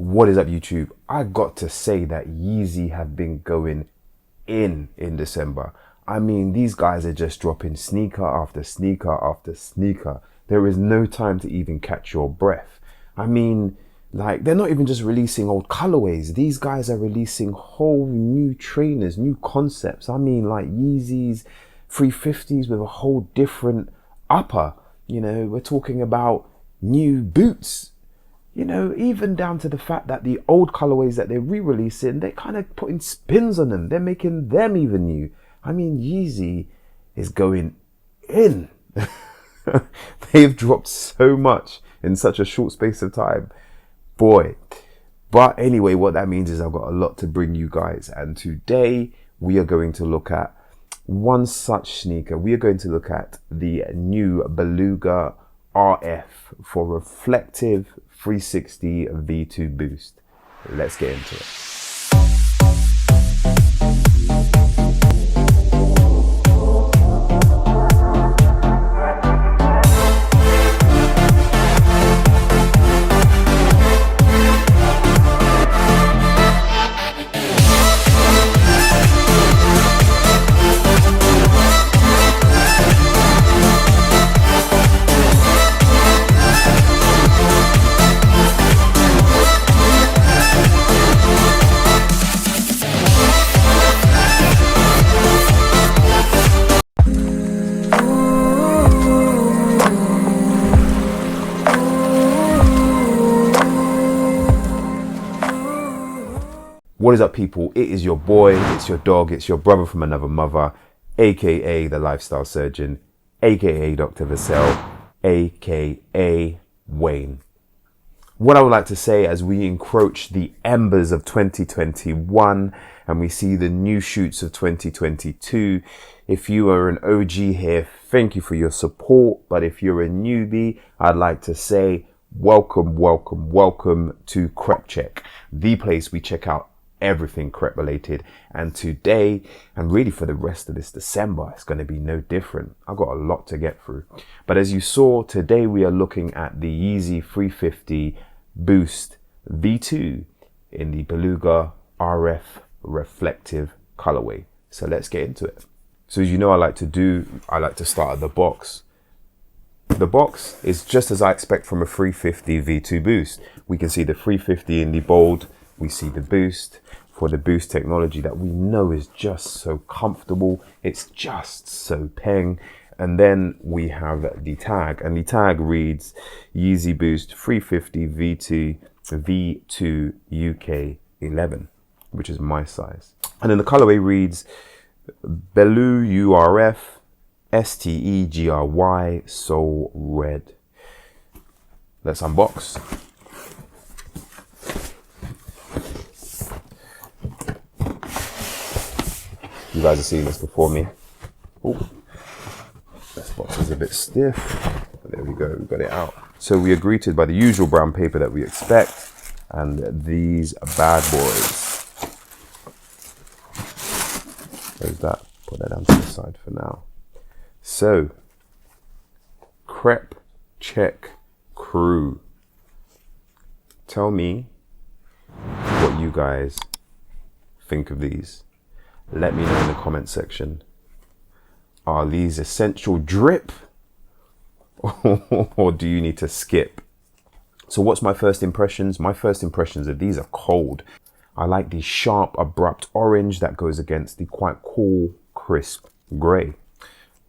What is up, YouTube? I got to say that Yeezy have been going in December. I mean, these guys are just dropping sneaker after sneaker after sneaker. There is no time to even catch your breath. I mean, like, they're not even just releasing old colorways. These guys are releasing whole new trainers, new concepts. I mean, like Yeezys 350s with a whole different upper. You know, we're talking about new boots. You know, even down to the fact that the old colorways that they're re-releasing, they're kind of putting spins on them. They're making them even new. I mean, Yeezy is going in. They've dropped so much in such a short space of time. Boy. But anyway, what that means is I've got a lot to bring you guys. And today we are going to look at one such sneaker. We are going to look at the new Beluga RF for reflective 360 V2 boost. Let's get into it. What is up, people? It is your boy, it's your dog, it's your brother from another mother, aka the lifestyle surgeon, aka Dr. Vassell, aka Wayne. What I would like to say as we encroach the embers of 2021 and we see the new shoots of 2022, if you are an OG here, thank you for your support. But if you're a newbie, I'd like to say welcome, welcome, welcome to Crep Check, the place we check out everything crep related. And today, and really for the rest of this December, it's going to be no different. I've got a lot to get through. But as you saw, today we are looking at the Yeezy 350 Boost V2 in the Beluga RF reflective colorway. So let's get into it. So as you know, I like to start at the box. The box is just as I expect from a 350 V2 Boost. We can see the 350 in the bold. We see the boost for the boost technology that we know is just so comfortable. It's just so peng. And then we have the tag, and the tag reads Yeezy Boost 350 V2 UK 11, which is my size. And then the colorway reads Beluga URF STEGRY Soul Red. Let's unbox. You guys have seen this before me. Oh, this box is a bit stiff. There we go, we got it out. So we are greeted by the usual brown paper that we expect, and these bad boys. There's that. Put that down to the side for now. So, Crep Check crew. Tell me what you guys think of these. Let me know in the comment section. Are these essential drip or do you need to skip? So what's my first impressions? My first impressions are these are cold. I like the sharp, abrupt orange that goes against the quite cool, crisp gray.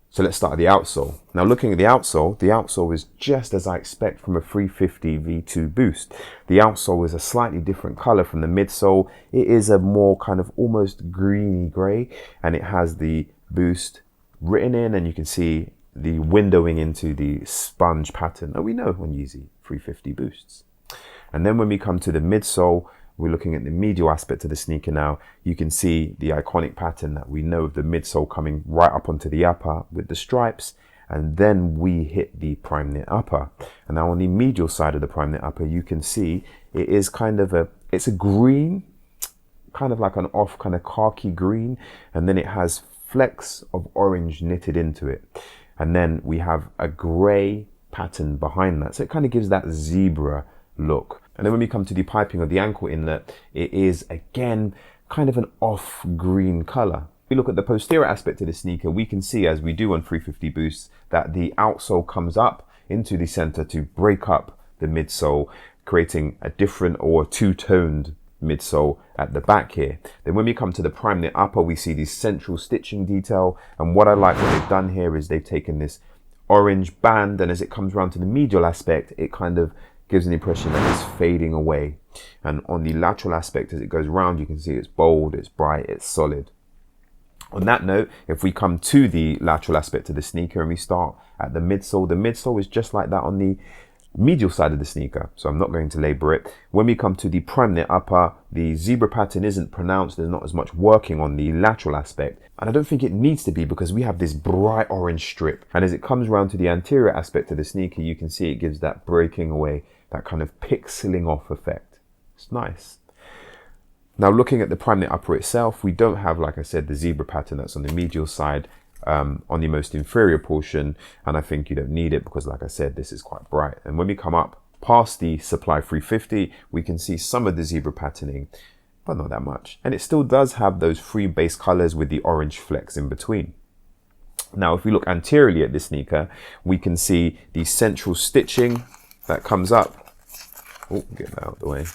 So let's start at the outsole. Now looking at the outsole is just as I expect from a 350 V2 Boost. The outsole is a slightly different color from the midsole. It is a more kind of almost greeny gray, and it has the Boost written in, and you can see the windowing into the sponge pattern that we know on Yeezy 350 Boosts. And then when we come to the midsole, we're looking at the medial aspect of the sneaker now. You can see the iconic pattern that we know of the midsole coming right up onto the upper with the stripes, and then we hit the prime knit upper. And now on the medial side of the prime knit upper, you can see it is kind of it's a green, kind of like an off kind of khaki green, and then it has flecks of orange knitted into it. And then we have a gray pattern behind that. So it kind of gives that zebra look. And then when we come to the piping of the ankle inlet, it is again kind of an off green color. If we look at the posterior aspect of the sneaker, we can see, as we do on 350 boosts, that the outsole comes up into the center to break up the midsole, creating a different or two-toned midsole at the back here. Then when we come to the prime knit upper, we see the central stitching detail. And what I like what they've done here is they've taken this orange band, and as it comes around to the medial aspect, it kind of gives an impression that it's fading away. And on the lateral aspect, as it goes round, you can see it's bold, it's bright, it's solid. On that note, if we come to the lateral aspect of the sneaker and we start at the midsole is just like that on the medial side of the sneaker, so I'm not going to labor it. When we come to the prime knit upper, the zebra pattern isn't pronounced. There's not as much working on the lateral aspect, and I don't think it needs to be, because we have this bright orange strip, and as it comes around to the anterior aspect of the sneaker, you can see it gives that breaking away, that kind of pixeling off effect. It's nice. Now looking at the prime knit upper itself, we don't have, like I said, the zebra pattern that's on the medial side on the most inferior portion, and I think you don't need it because, like I said, this is quite bright. And when we come up past the Supply 350, we can see some of the zebra patterning, but not that much. And it still does have those three base colors with the orange flecks in between. Now if we look anteriorly at this sneaker, we can see the central stitching that comes up. Oh, get that out of the way.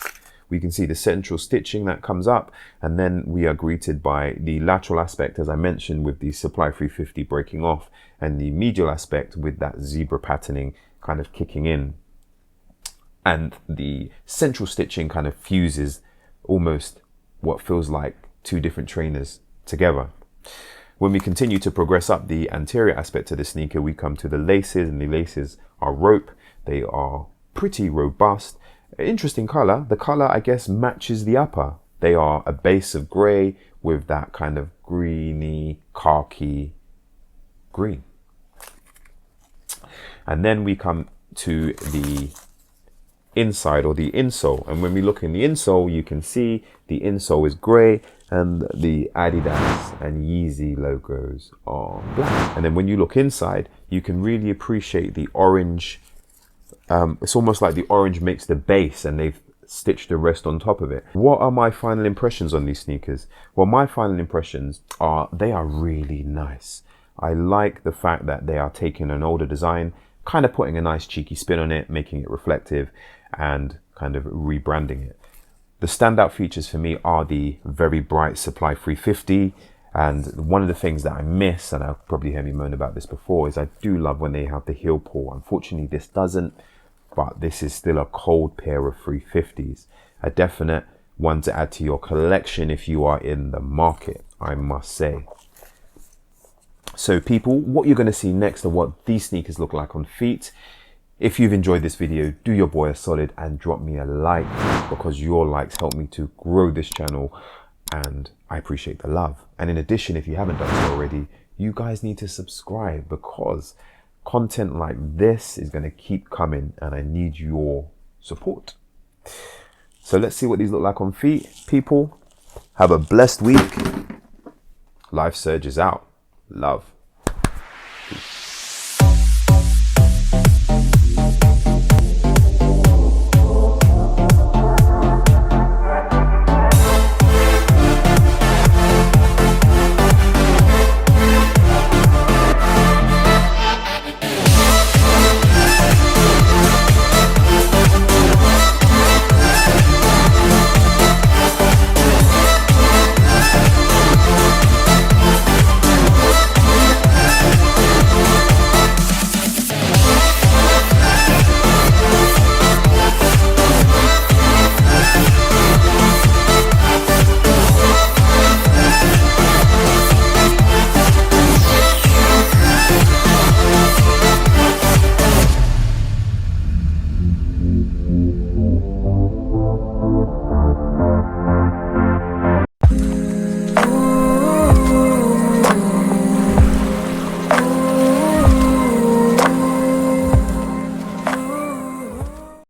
We can see the central stitching that comes up, and then we are greeted by the lateral aspect, as I mentioned, with the Supply 350 breaking off, and the medial aspect with that zebra patterning kind of kicking in. And the central stitching kind of fuses almost what feels like two different trainers together. When we continue to progress up the anterior aspect of the sneaker, we come to the laces, and the laces are rope. They are pretty robust. Interesting color. The color, I guess, matches the upper. They are a base of gray with that kind of greeny, khaki green. And then we come to the inside, or the insole. And when we look in the insole, you can see the insole is gray and the Adidas and Yeezy logos are black. And then when you look inside, you can really appreciate the orange. It's almost like the orange makes the base and they've stitched the rest on top of it. What are my final impressions on these sneakers? Well, my final impressions are they are really nice. I like the fact that they are taking an older design, kind of putting a nice cheeky spin on it, making it reflective and kind of rebranding it. The standout features for me are the very bright Supply 350. And one of the things that I miss, and I'll probably hear me moan about this before, is I do love when they have the heel pull. Unfortunately, this doesn't, but this is still a cold pair of 350s. A definite one to add to your collection if you are in the market, I must say. So people, what you're going to see next are what these sneakers look like on feet. If you've enjoyed this video, do your boy a solid and drop me a like, because your likes help me to grow this channel and I appreciate the love. And in addition, if you haven't done so already, you guys need to subscribe, because content like this is going to keep coming and I need your support. So let's see what these look like on feet. People, have a blessed week. Life Surge is out. Love.